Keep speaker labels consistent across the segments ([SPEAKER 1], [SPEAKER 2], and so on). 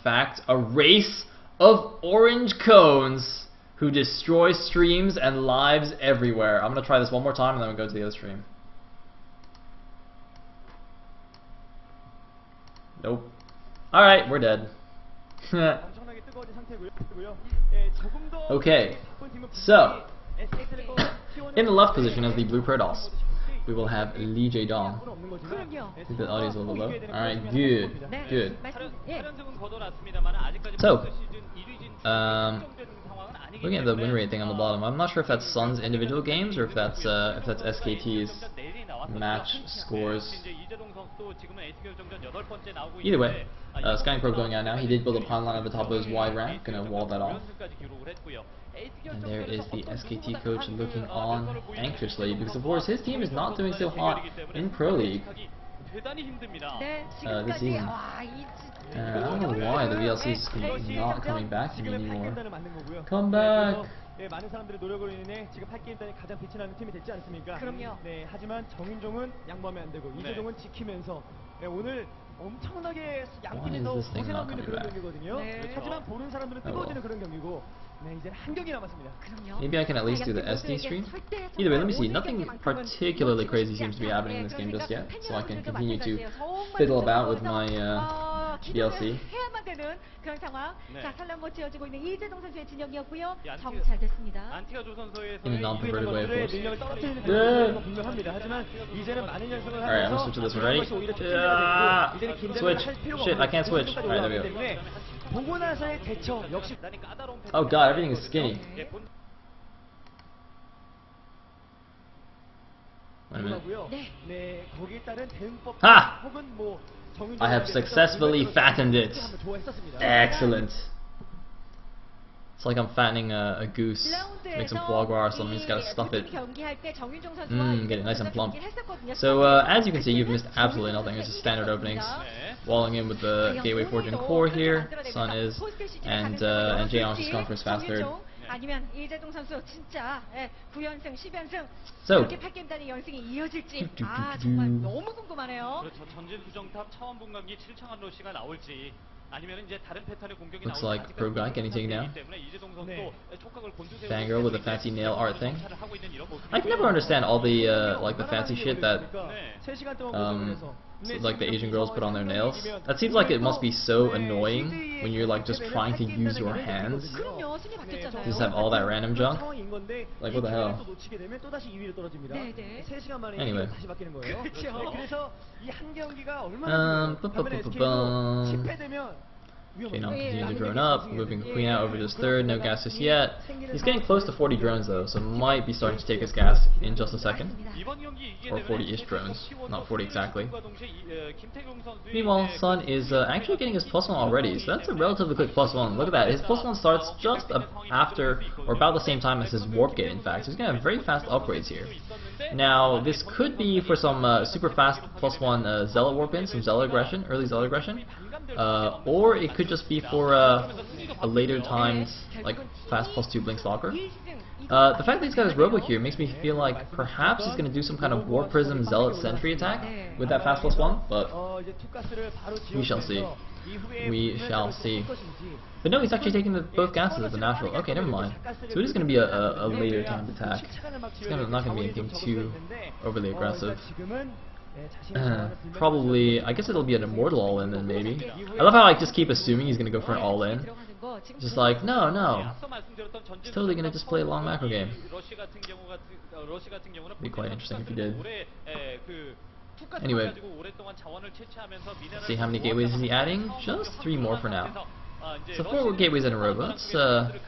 [SPEAKER 1] fact, a race of orange cones who destroy streams and lives everywhere. I'm gonna try this one more time and then we'll go to the other stream. Nope. Alright, we're dead. Okay, so in the left position as the blue Prados, we will have Lee Jae-dong. I think the audio is a little low. Alright, good, good. So, looking at the win rate thing on the bottom, I'm not sure if that's Sun's individual games or if that's SKT's match scores. Either way, Skying Pro going out now. He did build a pylon at the top of his wide ramp, gonna wall that off. And there is the SKT coach looking on anxiously because of course his team is not doing so hot in Pro League this season. I don't know why the VLC is not coming back to me anymore. Come back!
[SPEAKER 2] 많은 사람들의 노력으로 인해 지금 8게임단이 가장 빛이 나는 팀이 됐지 않습니까? 그럼요. 네, 하지만 정윤종은 양보하면 안 되고 이재동은 지키면서 오늘 엄청나게 양팀에서 고생하고 있는 그런 경기거든요. 하지만 보는 사람들은 뜨거워지는 그런 경기고 네, 이제 한 경기 남았습니다.
[SPEAKER 1] Maybe I can at least do the SD stream. Either way, let me see. Nothing particularly crazy seems to be happening in this game just yet, so I can continue to fiddle about with my DLC.
[SPEAKER 3] 그런 상황. 자, 살랑모 지어지고 있는 이재동 선수의 진영이었고요. 정 잘 됐습니다.
[SPEAKER 1] In a non-perverted way, of course. Alright, I'm gonna switch to this one. Ready? Switch. Shit, I can't switch. Alright, there we go. Oh god, everything is skinny. Wait a minute. Ha! I have successfully fattened it. Excellent. It's like I'm fattening a goose. Make some foie gras or something, you just gotta stuff it. Get it nice and plump. So, as you can see, you've missed absolutely nothing. It's just standard openings. Walling in with the Gateway Fortune core here, Sun is, and Jaehyung's just going for his fast third.
[SPEAKER 3] 아니면 이재동 선수 진짜 9연승, 10연승
[SPEAKER 1] So,
[SPEAKER 3] 이렇게 8게임단의 연승이 이어질지 정말 너무 궁금하네요.
[SPEAKER 4] 그렇죠. 전진 수정탑 차원 분광기 7창한 러시가 나올지 아니면 이제 다른 패턴의 공격이
[SPEAKER 1] looks like a pro guy getting taken down. Fangirl with a fancy nail art thing. I can never understand all the like the fancy shit that like the Asian girls put on their nails. That seems like it must be so annoying when you're like just trying to use your hands. Just have all that random junk. Like what the hell? Anyway. Jaehyung continuing to drone up, moving Queen out over to his third, no gas just yet. He's getting close to 40 drones though, so might be starting to take his gas in just a second. Or 40-ish drones, not 40 exactly. Meanwhile, Sun is actually getting his +1 already, so that's a relatively quick +1. Look at that, his +1 starts just after, or about the same time as his warp gate in fact, so he's going to have very fast upgrades here. Now, this could be for some super fast +1 Zealot warp in, some Zealot aggression, early Zealot aggression. Or it could just be for a later timed, like, fast +2 Blink Stalker. The fact that he's got his Robo here makes me feel like perhaps he's going to do some kind of Warp Prism Zealot Sentry attack with that fast +1, but we shall see. We shall see. But no, he's actually taking both gases as a natural. Okay, never mind. So it is going to be a later timed attack. It's not going to be anything too overly aggressive. Probably, I guess it'll be an Immortal all-in then maybe. I love how I just keep assuming he's going to go for an all-in. Just like, no. He's totally going to just play a long macro game. Be quite interesting if he did. Anyway, let's see how many gateways is he adding? Just 3 more for now. So 4 gateways in a row, but that's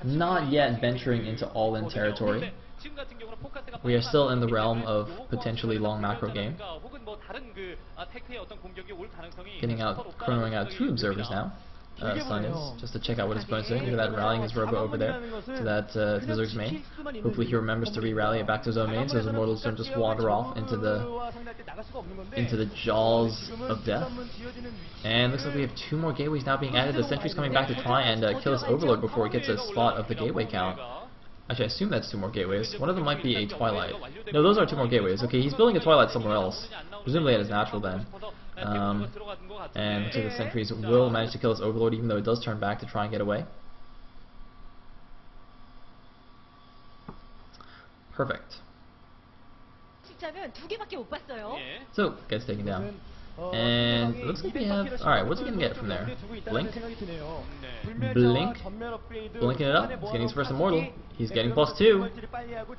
[SPEAKER 1] not yet venturing into all-in territory. We are still in the realm of potentially long macro game. Chronoing out 2 observers now. Sun is, just to check out what his opponent's doing. Look at that, rallying his robo over there to that to the Zerg's main. Hopefully he remembers to re-rally it back to his own main, so his Immortals don't just wander off into the jaws of death. And looks like we have 2 more gateways now being added. The sentry's coming back to try and kill this Overlord before it gets a spot of the gateway count. Actually, I assume that's 2 more gateways. One of them might be a Twilight. No, those are 2 more gateways. Okay, he's building a Twilight somewhere else. Presumably at his natural then. And looks like the sentries will manage to kill this Overlord, even though it does turn back to try and get away. Perfect. So, gets taken down. And it looks like we have... Alright, what's he going to get from there? Blink? Blink? Blinking it up. He's getting his first Immortal. He's getting +2.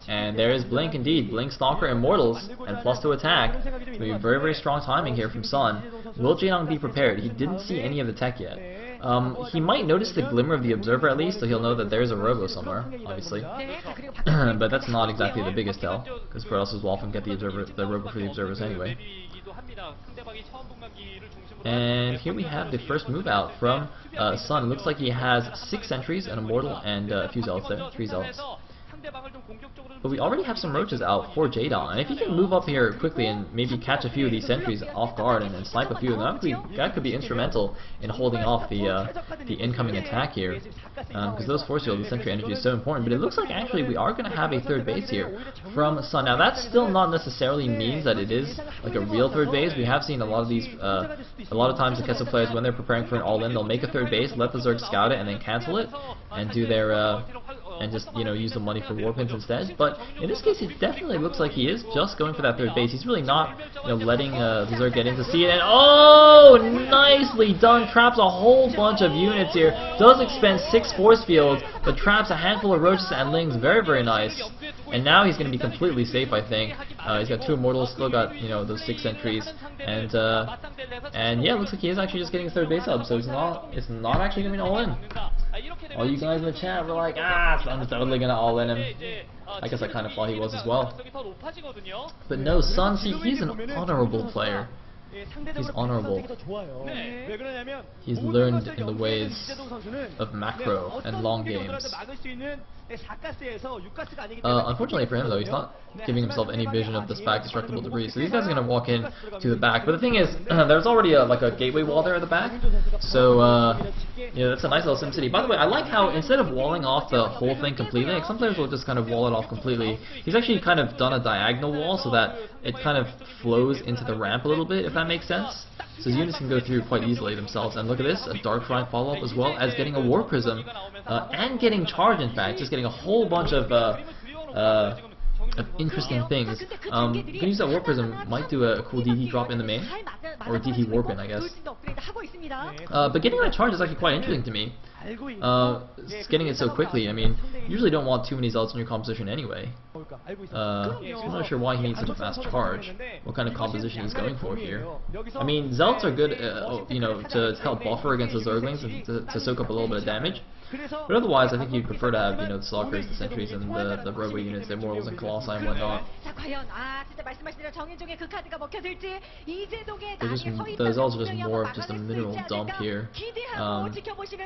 [SPEAKER 1] And there is Blink indeed. Blink, Stalker, Immortals, and +2 attack. It's going to be very, very strong timing here from Sun. Will Jaedong be prepared? He didn't see any of the tech yet. He might notice the glimmer of the Observer at least, so he'll know that there's a Robo somewhere, obviously. But that's not exactly the biggest tell, because Protoss will often get the Robo for the Observers anyway. And here we have the first move out from Sun. It looks like he has 6 sentries, an Immortal, and a few Zealots there, 3 Zealots. But we already have some roaches out for Jaedong, and if he can move up here quickly and maybe catch a few of these sentries off guard and then snipe a few of them, that could be instrumental in holding off the incoming attack here. Because those force fields, the sentry energy is so important. But it looks like actually we are going to have a third base here from Sun. Now that still not necessarily means that it is like a real third base. We have seen a lot of these, a lot of times the Kessel players, when they're preparing for an all-in, they'll make a third base, let the Zerg scout it, and then cancel it and do their and just, you know, use the money for warpins instead. But in this case, it definitely looks like he is just going for that third base. He's really not, you know, letting the Zerg get in to see it. And oh, nicely done! Traps a whole bunch of units here. Does expend 6 force fields, but traps a handful of roaches and lings. Very, very nice. And now he's going to be completely safe, I think. He's got 2 Immortals, still got, you know, those 6 sentries, and yeah, it looks like he is actually just getting a third base up. So it's not actually going to be an all-in. All you guys in the chat were like, Sun's totally going to all-in him. I guess I kind of thought he was as well. But no, Sun, see, he's an honorable player. He's honorable. He's learned in the ways of macro and long games. Unfortunately for him though, he's not giving himself any vision of the SPAC destructible debris, so these guys are going to walk in to the back. But the thing is, there's already like a gateway wall there at the back, so yeah, that's a nice little SimCity. By the way, I like how instead of walling off the whole thing completely, like some players will just kind of wall it off completely, he's actually kind of done a diagonal wall so that it kind of flows into the ramp a little bit, if that makes sense. So his units can go through quite easily themselves. And look at this, a Dark Shrine follow-up as well as getting a War Prism, and getting Charge, in fact, just getting a whole bunch of interesting things. You can use that War Prism, might do a cool DT drop in the main, or a DT Warpin, I guess. But getting that Charge is actually quite interesting to me. Getting it so quickly, I mean, you usually don't want too many Zealots in your composition anyway. So I'm not sure why he needs such a fast charge, what kind of composition he's going for here. I mean, Zealots are good, you know, to help buffer against the Zerglings and to soak up a little bit of damage. But otherwise, I think you'd prefer to have, you know, the Stalkers, the Sentries, and the Robo units, the Immortals and Colossi and whatnot. The Zealots are just more of just a mineral dump here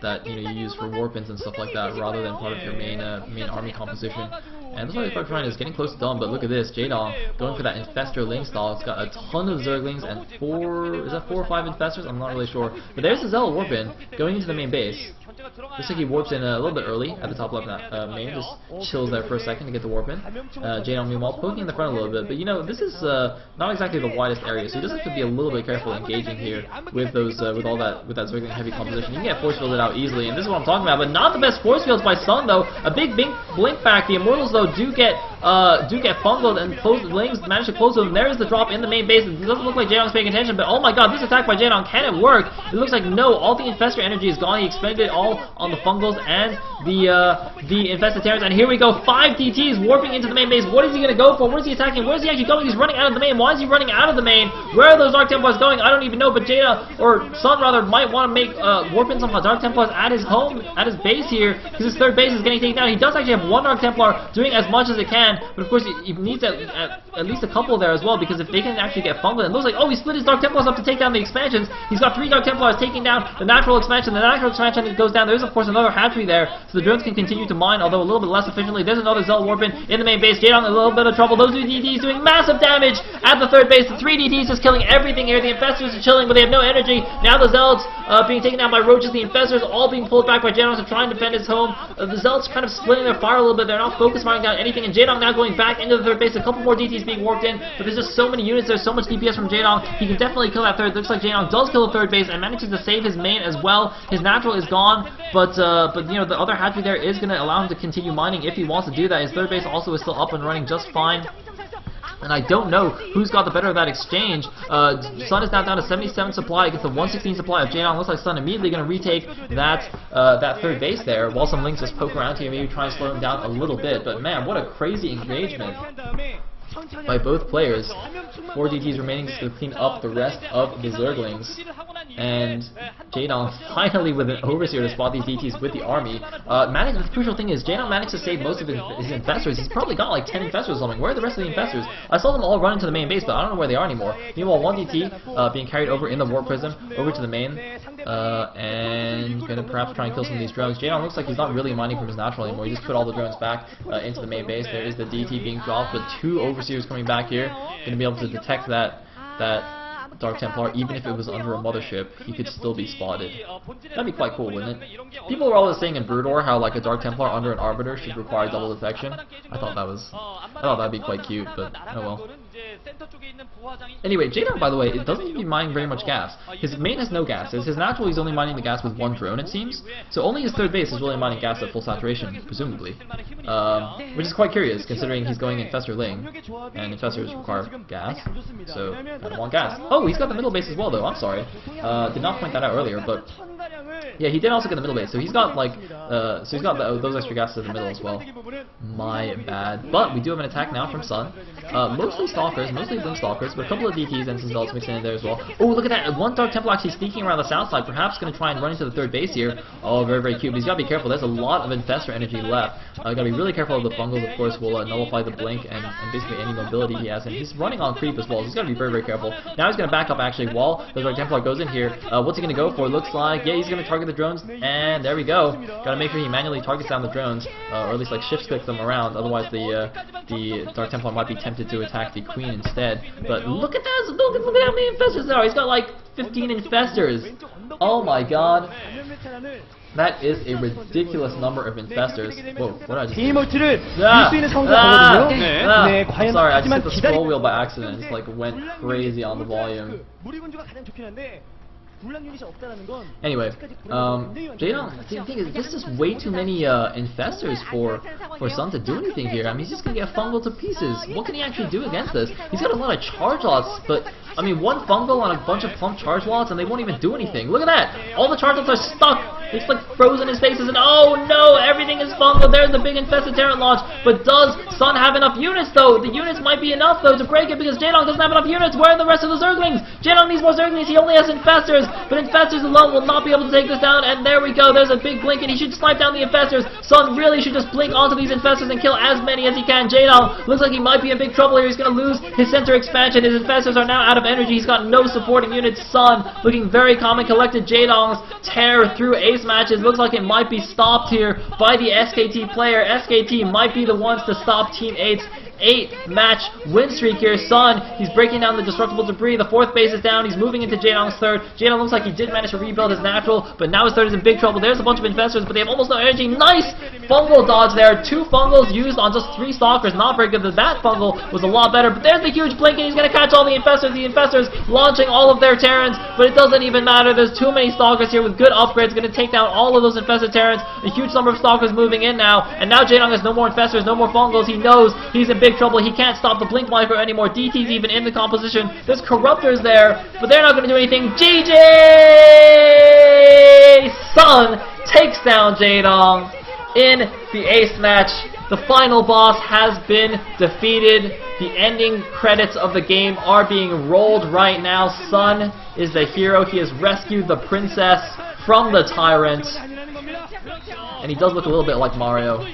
[SPEAKER 1] that, you know, you use for warpins and stuff like that, rather than part of your main army composition. And that's why the Dark Shrine is getting close to done. But look at this, Jaedong going for that Infestor Ling style. It's got a ton of Zerglings and 4 or 5 Infestors? I'm not really sure. But there's the Zealot Warpin going into the main base. Looks like he warps in a little bit early at the top left main, just chills there for a second to get the warp in. Jaedong meanwhile poking in the front a little bit, but you know, this is not exactly the widest area, so he does have to be a little bit careful engaging here with those with that Zergling heavy composition. You can get force fielded out easily, and this is what I'm talking about, but not the best force fields by Sun though. A big blink back. The Immortals though do get fungled, and Lings manage to close them. There's the drop in the main base. It doesn't look like Jaedong's paying attention, but oh my god, this attack by Jaedong, can it work? It looks like no, all the Infestor energy is gone. He expended it all on the Fungals and the Infested Terrans, and here we go, 5 DTs warping into the main base. What is he going to go for? Where is he attacking? Where is he actually going? He's running out of the main. Why is he running out of the main? Where are those Dark Templars going? I don't even know, but Jaedong, or Sun rather, might want to make warp in some Dark Templars at his home, at his base here, because his third base is getting taken down. He does actually have 1 Dark Templar doing as much as it can, but of course he needs at least a couple there as well, because if they can actually get fungled, it looks like, oh, he split his Dark Templars up to take down the expansions. He's got 3 Dark Templars taking down the natural expansion. The natural expansion goes down. There's of course another hatchery there, so the drones can continue to mine, although a little bit less efficiently. There's another Zealot Warpin in the main base. Jaedong in a little bit of trouble. Those 2 DTs doing massive damage at the third base. The 3 DTs just killing everything here. The Infestors are chilling, but they have no energy. Now the Zealots being taken down by roaches. The Infestors all being pulled back by Jaedong to try and defend his home. The Zealots kind of splitting their fire a little bit. They're not focused firing down anything, and Jaedong now going back into the third base. A couple more DTs being warped in, but there's just so many units, there's so much DPS from Jaedong. He can definitely kill that third. Looks like Jaedong does kill the third base and manages to save his main as well. His natural is gone, but you know, the other hatchery there is going to allow him to continue mining if he wants to do that. His third base also is still up and running just fine. And I don't know who's got the better of that exchange. Sun is now down to 77 supply against the 116 supply of Jaedong. Looks like Sun immediately going to retake that that third base there, while some Lings just poke around here, maybe try and slow him down a little bit. But man, what a crazy engagement by both players. 4 DTs remaining just to clean up the rest of the Zerglings. And Jaedong finally with an Overseer to spot these DTs with the army. The crucial thing is Jaedong managed to save most of his infestors. He's probably got like 10 infestors or something. Where are the rest of the infestors? I saw them all run into the main base, but I don't know where they are anymore. Meanwhile, 1 DT being carried over in the Warp Prism over to the main. And gonna perhaps try and kill some of these drones. Jaedong looks like he's not really mining from his natural anymore. He just put all the drones back into the main base. There is the DT being dropped, but 2 Overseers coming back here. Gonna be able to detect that Dark Templar, even if it was under a mothership, he could still be spotted. That'd be quite cool, wouldn't it? People were always saying in Broodor how like a Dark Templar under an Arbiter should require double detection. I thought that'd be quite cute, but oh well. Anyway, Jaedong, by the way, it doesn't even mine very much gas. His main has no gas. His natural, he's only mining the gas with 1 drone, it seems. So only his third base is really mining gas at full saturation, presumably. Which is quite curious, considering he's going Infestor Ling, and Infestors require gas, so I don't want gas. Oh, he's got the middle base as well, though. I'm sorry. Did not point that out earlier, but yeah, he did also get the middle base. So he's got like, so he's got those extra gases in the middle as well. My bad. But we do have an attack now from Sun. Mostly Stalkers, mostly Blink Stalkers, but a couple of DTs and some Zelts mixed in there as well. Oh, look at that! 1 Dark Temple actually sneaking around the south side, perhaps going to try and run into the third base here. Oh, very, very cute. But he's got to be careful. There's a lot of Infestor energy left. Got to be really careful of the Fungals, of course, will nullify the Blink and basically any mobility he has. And he's running on creep as well, so he's got to be very, very careful. Now he's going to back up actually while the Dark Templar goes in here. What's he going to go for? Looks like, yeah, he's going to target the drones, and there we go. Got to make sure he manually targets down the drones, or at least like shift click them around. Otherwise, the Dark Templar might be tempted to attack the Queen instead. But look at that! Look at how many infestors there are. He's got like 15 infestors. Oh my god. That is a ridiculous number of infestors. Whoa, what did I just do? Sorry, I just hit the scroll wheel by accident. It just like went crazy on the volume. Anyway, Jaedong, the thing is, this is way too many infestors for Sun to do anything here. I mean, he's just gonna get fungal to pieces. What can he actually do against this? He's got a lot of charge lots, but I mean, 1 fungal on a bunch of plump charge lots, and they won't even do anything. Look at that! All the charge lots are stuck. It's like frozen his faces, and oh no, everything is fungal. There's the big infested Terran launch. But does Sun have enough units though? The units might be enough though to break it, because Jaedong doesn't have enough units. Where are the rest of the Zerglings? Jaedong needs more Zerglings. He only has infestors, but infestors alone will not be able to take this down. And there we go. There's a big blink, and he should snipe down the infestors. Sun really should just blink onto these infestors and kill as many as he can. Jaedong looks like he might be in big trouble here. He's going to lose his center expansion. His infestors are now out of energy. He's got no supporting units. Sun looking very calm and collected. Jaedong's tear through ace matches looks like it might be stopped here by the SKT player. SKT might be the ones to stop Team 8's 8-match win streak here. Sun, he's breaking down the destructible debris. The 4th base is down. He's moving into Jaedong's 3rd. Jaedong looks like he did manage to rebuild his natural, but now his 3rd is in big trouble. There's a bunch of infestors, but they have almost no energy. Nice fungal dodge there. 2 fungals used on just 3 stalkers. Not very good. That fungal was a lot better, but there's the huge blink, and he's going to catch all the infestors. The infestors launching all of their Terrans, but it doesn't even matter. There's too many stalkers here with good upgrades. Going to take down all of those infested Terrans. A huge number of stalkers moving in now, and now Jaedong has no more infestors, no more fungals. He knows he's in big trouble. He can't stop the blink micro anymore. DT's even in the composition. There's corruptors there, but they're not going to do anything. GG! Sun takes down Jaedong in the ace match. The final boss has been defeated. The ending credits of the game are being rolled right now. Sun is the hero. He has rescued the princess from the tyrant, and he does look a little bit like Mario.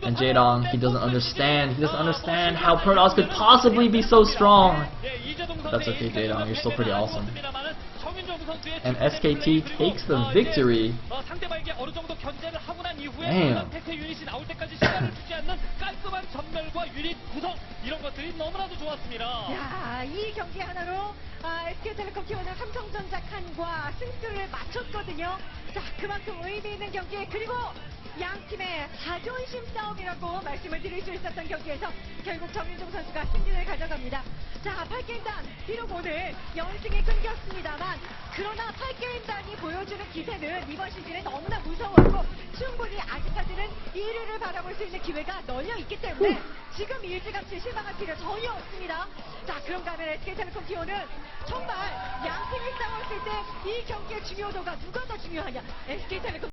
[SPEAKER 1] And Jaedong, he doesn't understand. He doesn't understand how Protoss could possibly be so strong. That's okay, Jaedong. You're still pretty awesome. And SKT takes the victory. Damn.
[SPEAKER 3] 야, 이 경기 하나로 SK텔레콤 T1은 삼성전자 칸과 승수를 맞췄거든요. 자, 그만큼 의미 있는 경기. 그리고 양 팀의 자존심 싸움이라고 말씀을 드릴 수 있었던 경기에서 결국 정윤종 선수가 승리를 가져갑니다. 자, 8게임단 비록 오늘 연승에 끊겼습니다만 그러나 8게임단이 보여주는 기세는 이번 시즌에 너무나 무서웠고 충분히 아직까지는 1위를 바라볼 수 있는 기회가 널려 있기 때문에 지금 일찌감치 실망할 필요 전혀 없습니다. 자, 그런가 하면 SK텔레콤 T1은 정말 양 팀이 싸웠을 때 이 경기의 중요도가 누가 더 중요하냐. SK텔레콤